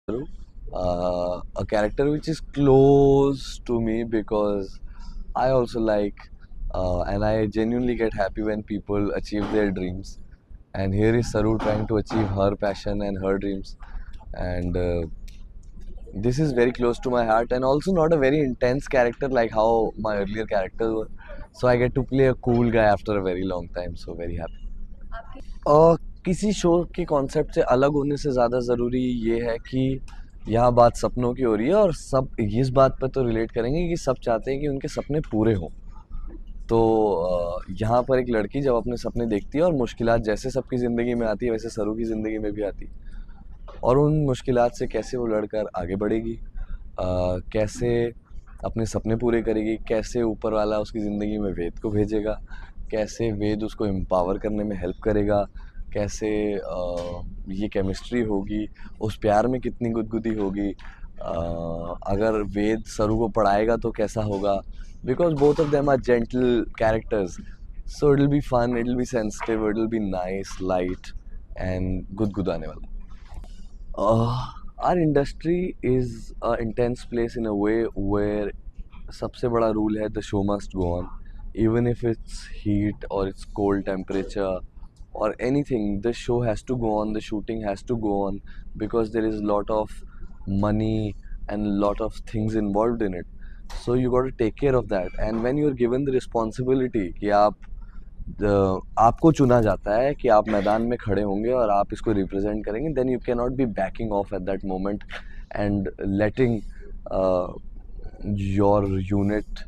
a character which is close to me because I also like and I genuinely get happy when people achieve their dreams. And here is Saru trying to achieve her passion and her dreams. And this is very close to my heart, and also not a very intense character like how my earlier characters were. So I get to play a cool guy after a very long time. So very happy. किसी show के concept से अलग होने से ज़्यादा ज़रूरी ये है कि यहाँ बात सपनों की हो रही है और सब इस बात पर तो रिलेट करेंगे कि सब चाहते हैं कि उनके सपने पूरे हों। तो यहाँ पर एक लड़की जब अपने सपने देखती है और मुश्किलात जैसे सबकी ज़िंदगी में आती है वैसे सरू की ज़िंदगी में भी आती है, और उन मुश्किलात से कैसे वो लड़कर आगे बढ़ेगी, कैसे अपने सपने पूरे करेगी, कैसे ऊपर वाला उसकी ज़िंदगी में वेद को भेजेगा, कैसे वेद उसको एम्पावर करने में हेल्प करेगा, कैसे ये केमिस्ट्री होगी, उस प्यार में कितनी गुदगुदी होगी, अगर वेद सरू को पढ़ाएगा तो कैसा होगा, because both of them are gentle characters. So it will be fun, it will be sensitive, it will be nice, light and गुदगुदाने वाला. Our industry is an intense place in a way where सबसे बड़ा rule है the show must go on, even if it's heat or it's cold temperature or anything. The show has to go on, the shooting has to go on, because there is a lot of money and a lot of things involved in it. So you got to take care of that. And when you're given the responsibility कि आपको चुना जाता है कि आप मैदान में खड़े होंगे और आप इसको रिप्रेजेंट करेंगे, then you can not be backing off at that moment and letting your unit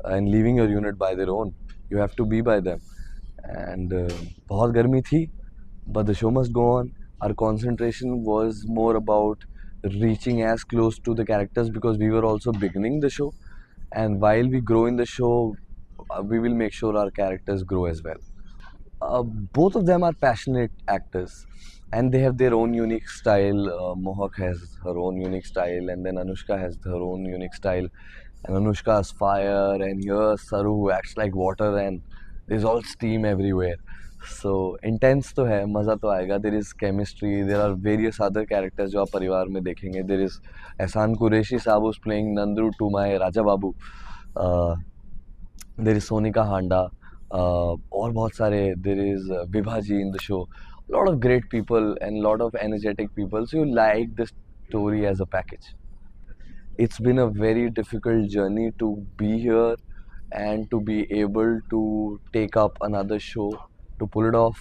and leaving your unit by their own. You have to be by them. And बहुत गर्मी थी, but the show must go on. Our concentration was more about reaching as close to the characters because we were also beginning the show, and while we grow in the show, we will make sure our characters grow as well. Both of them are passionate actors and they have their own unique style. Mohak has her own unique style, and then Anushka has her own unique style. And Anushka is fire, and here Saru who acts like water, and there's all steam everywhere. So intense तो है, मज़ा तो आएगा. There is chemistry. There are various other characters जो आप परिवार में देखेंगे. There is एहसान कुरैशी साहब who's playing Nandru to my Raja Babu. Uh, there is Sonika Handa. और बहुत सारे. There is Vibha ji in the show. A lot of great people and a lot of energetic people. So you like the story as a package. It's been a very difficult journey to be here and to be able to take up another show to pull it off.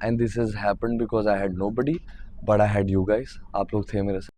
And this has happened because I had nobody, but I had you guys. आप लोग थे मेरे साथ.